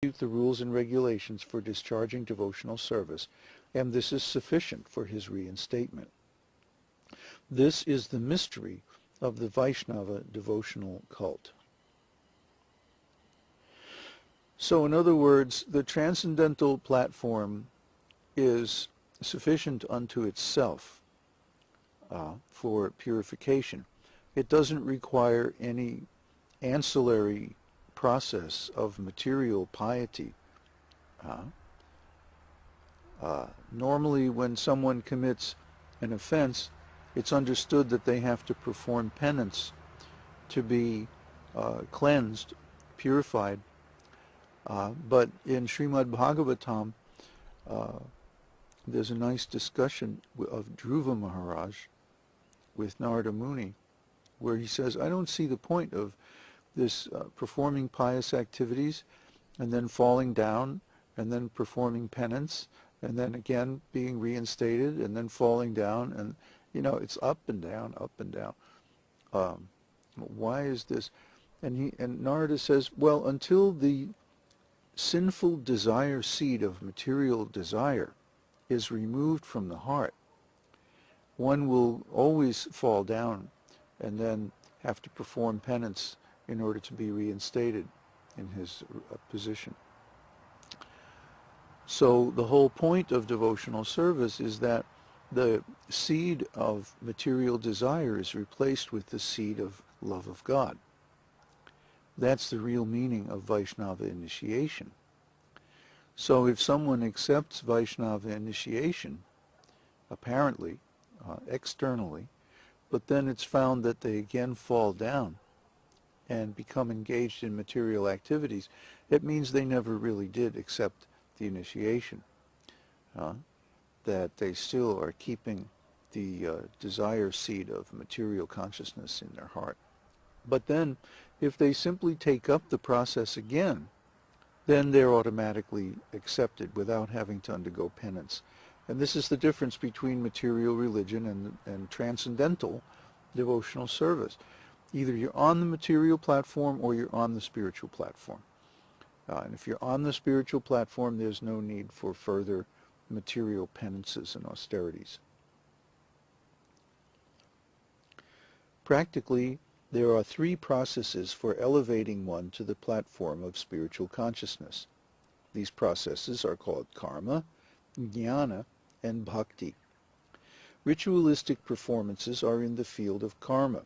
the rules and regulations for discharging devotional service, and this is sufficient for his reinstatement. This is the mystery of the Vaishnava devotional cult. So in other words, the transcendental platform is sufficient unto itself for purification. It doesn't require any ancillary process of material piety. Normally when someone commits an offense, it's understood that they have to perform penance to be cleansed, purified. But in Śrīmad-Bhāgavatam, there's a nice discussion of Dhruva Maharaj with Narada Muni, where he says, I don't see the point of this performing pious activities and then falling down and then performing penance and then again being reinstated and then falling down, and it's up and down, up and down. Why is this? And Narada says, well, until the sinful desire seed of material desire is removed from the heart, one will always fall down and then have to perform penance in order to be reinstated in his position. So the whole point of devotional service is that the seed of material desire is replaced with the seed of love of God. That's the real meaning of Vaishnava initiation. So if someone accepts Vaishnava initiation, apparently, externally, but then it's found that they again fall down and become engaged in material activities, it means they never really did accept the initiation, that they still are keeping the desire seed of material consciousness in their heart. But then, if they simply take up the process again, then they're automatically accepted without having to undergo penance. And this is the difference between material religion and transcendental devotional service. Either you're on the material platform or you're on the spiritual platform. And if you're on the spiritual platform, there's no need for further material penances and austerities. Practically, there are three processes for elevating one to the platform of spiritual consciousness. These processes are called karma, jnana, and bhakti. Ritualistic performances are in the field of karma.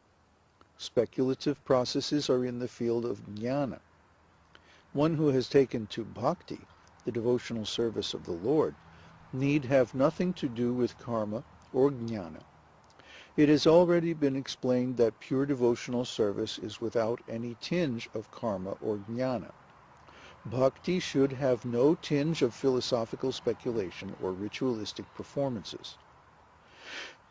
Speculative processes are in the field of jnana. One who has taken to bhakti, the devotional service of the Lord, need have nothing to do with karma or jnana. It has already been explained that pure devotional service is without any tinge of karma or jnana. Bhakti should have no tinge of philosophical speculation or ritualistic performances.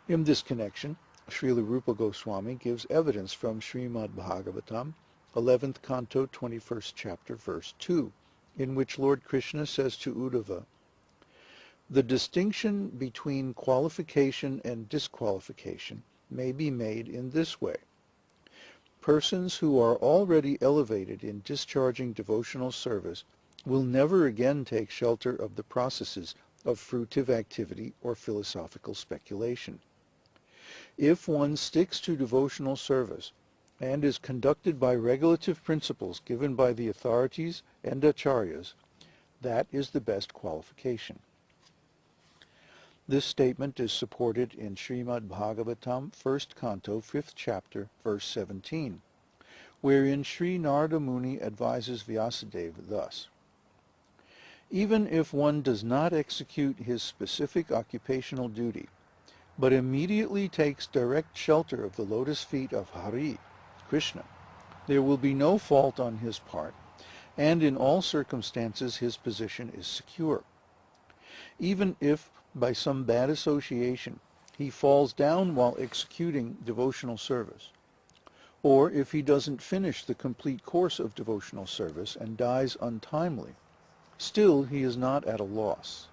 In this connection, Śrīla Rūpa Gosvāmī gives evidence from Śrīmad-Bhāgavatam, 11th canto, 21st chapter, verse 2, in which Lord Krishna says to Uddhava, the distinction between qualification and disqualification may be made in this way. Persons who are already elevated in discharging devotional service will never again take shelter of the processes of fruitive activity or philosophical speculation. If one sticks to devotional service and is conducted by regulative principles given by the authorities and acharyas, that is the best qualification. This statement is supported in Śrīmad-Bhāgavatam, 1st canto, 5th chapter, verse 17, wherein Sri Narada Muni advises Vyasadeva thus, even if one does not execute his specific occupational duty, but immediately takes direct shelter of the lotus feet of Hari, Krishna, there will be no fault on his part, and in all circumstances his position is secure. Even if by some bad association he falls down while executing devotional service, or if he doesn't finish the complete course of devotional service and dies untimely, still he is not at a loss.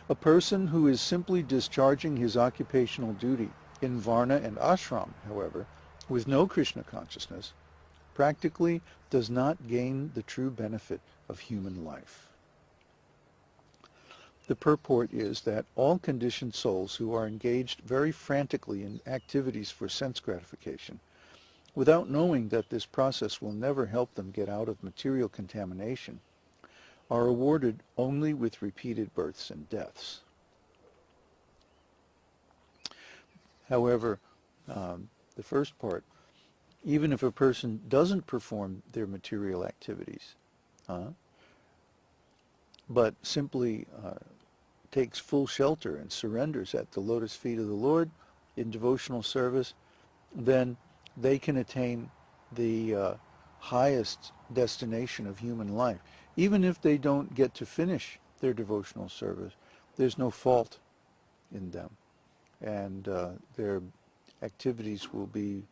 A person who is simply discharging his occupational duty in Varna and Ashram, however, with no Krishna consciousness, practically does not gain the true benefit of human life. The purport is that all conditioned souls who are engaged very frantically in activities for sense gratification, without knowing that this process will never help them get out of material contamination, are awarded only with repeated births and deaths. However, the first part, even if a person doesn't perform their material activities, but simply takes full shelter and surrenders at the lotus feet of the Lord in devotional service, then they can attain the highest destination of human life. Even if they don't get to finish their devotional service, there's no fault in them, and their activities will be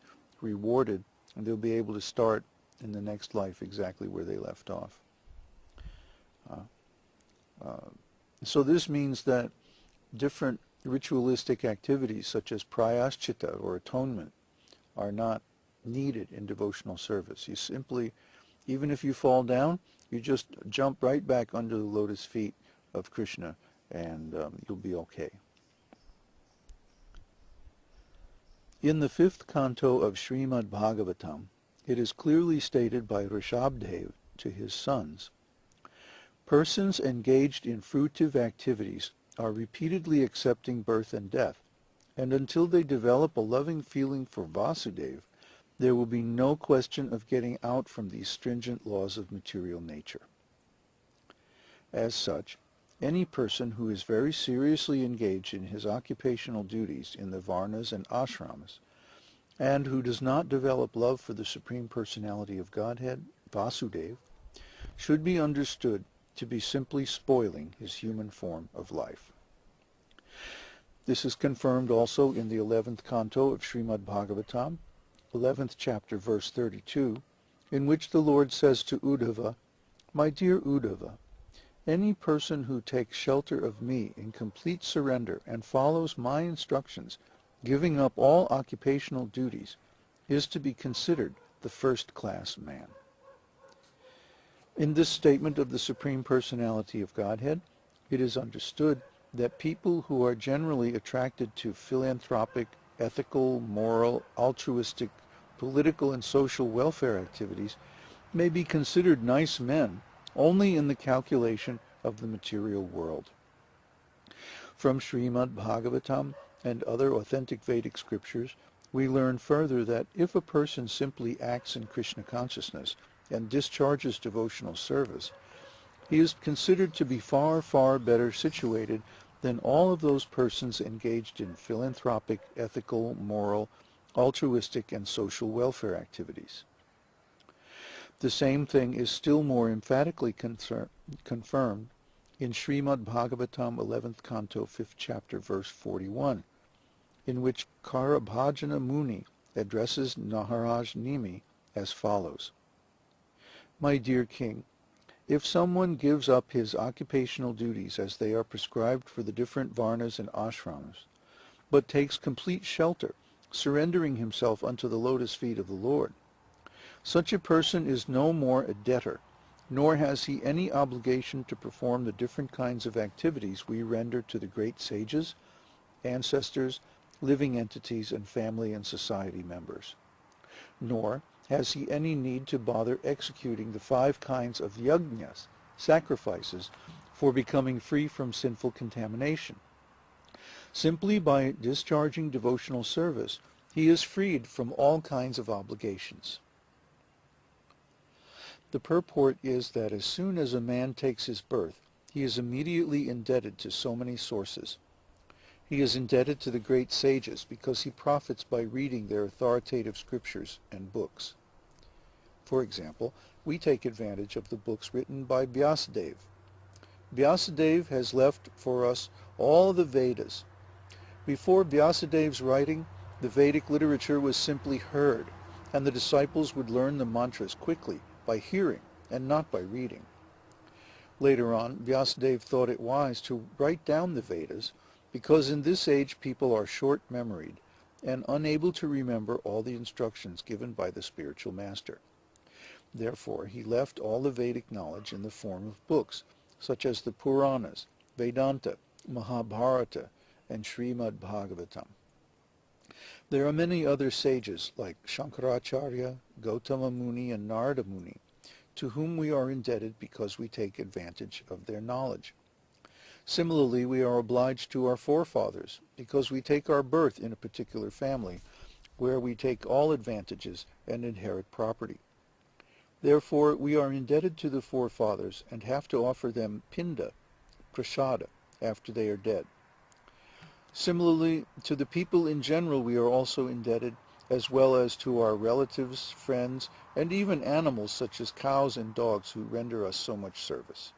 rewarded, and they'll be able to start in the next life exactly where they left off. So this means that different ritualistic activities such as prayaschita or atonement are not needed in devotional service. You simply, even if you fall down, you just jump right back under the lotus feet of Krishna, and you'll be okay. In the 5th canto of Śrīmad-Bhāgavatam, it is clearly stated by Rishabhdev to his sons, persons engaged in fruitive activities are repeatedly accepting birth and death, and until they develop a loving feeling for Vasudeva, there will be no question of getting out from these stringent laws of material nature. As such, any person who is very seriously engaged in his occupational duties in the varnas and ashramas, and who does not develop love for the Supreme Personality of Godhead, Vasudeva, should be understood to be simply spoiling his human form of life. This is confirmed also in the 11th canto of Śrīmad-Bhāgavatam, 11th chapter, verse 32, in which the Lord says to Uddhava, "My dear Uddhava, any person who takes shelter of me in complete surrender and follows my instructions, giving up all occupational duties, is to be considered the first-class man." In this statement of the Supreme Personality of Godhead, it is understood that people who are generally attracted to philanthropic, ethical, moral, altruistic, political, and social welfare activities may be considered nice men only in the calculation of the material world. From Śrīmad-Bhāgavatam and other authentic Vedic scriptures, we learn further that if a person simply acts in Krishna consciousness and discharges devotional service, he is considered to be far, far better situated than all of those persons engaged in philanthropic, ethical, moral, altruistic, and social welfare activities. The same thing is still more emphatically confirmed in Śrīmad-Bhāgavatam 11th canto 5th chapter verse 41, in which Karabhajana Muni addresses Naharaj Nimi as follows: "My dear king, if someone gives up his occupational duties as they are prescribed for the different varnas and ashramas, but takes complete shelter, surrendering himself unto the lotus feet of the Lord, such a person is no more a debtor, nor has he any obligation to perform the different kinds of activities we render to the great sages, ancestors, living entities, and family and society members. Nor has he any need to bother executing the 5 kinds of yajnas, sacrifices, for becoming free from sinful contamination. Simply by discharging devotional service, he is freed from all kinds of obligations." The purport is that as soon as a man takes his birth, he is immediately indebted to so many sources. He is indebted to the great sages because he profits by reading their authoritative scriptures and books. For example, we take advantage of the books written by Vyasadeva. Vyasadeva has left for us all the Vedas. Before Vyasadeva's writing, the Vedic literature was simply heard, and the disciples would learn the mantras quickly by hearing and not by reading. Later on, Vyasadeva thought it wise to write down the Vedas because in this age people are short-memoried and unable to remember all the instructions given by the spiritual master. Therefore, he left all the Vedic knowledge in the form of books, such as the Puranas, Vedanta, Mahabharata, and Śrīmad-Bhāgavatam. There are many other sages like Shankaracharya, Gautama Muni, and Narada Muni, to whom we are indebted because we take advantage of their knowledge. Similarly, we are obliged to our forefathers because we take our birth in a particular family where we take all advantages and inherit property. Therefore, we are indebted to the forefathers and have to offer them pinda, prasada, after they are dead. Similarly, to the people in general we are also indebted, as well as to our relatives, friends, and even animals such as cows and dogs who render us so much service.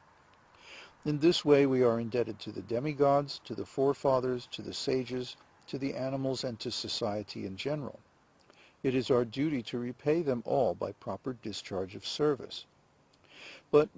In this way we are indebted to the demigods, to the forefathers, to the sages, to the animals, and to society in general. It is our duty to repay them all by proper discharge of service. But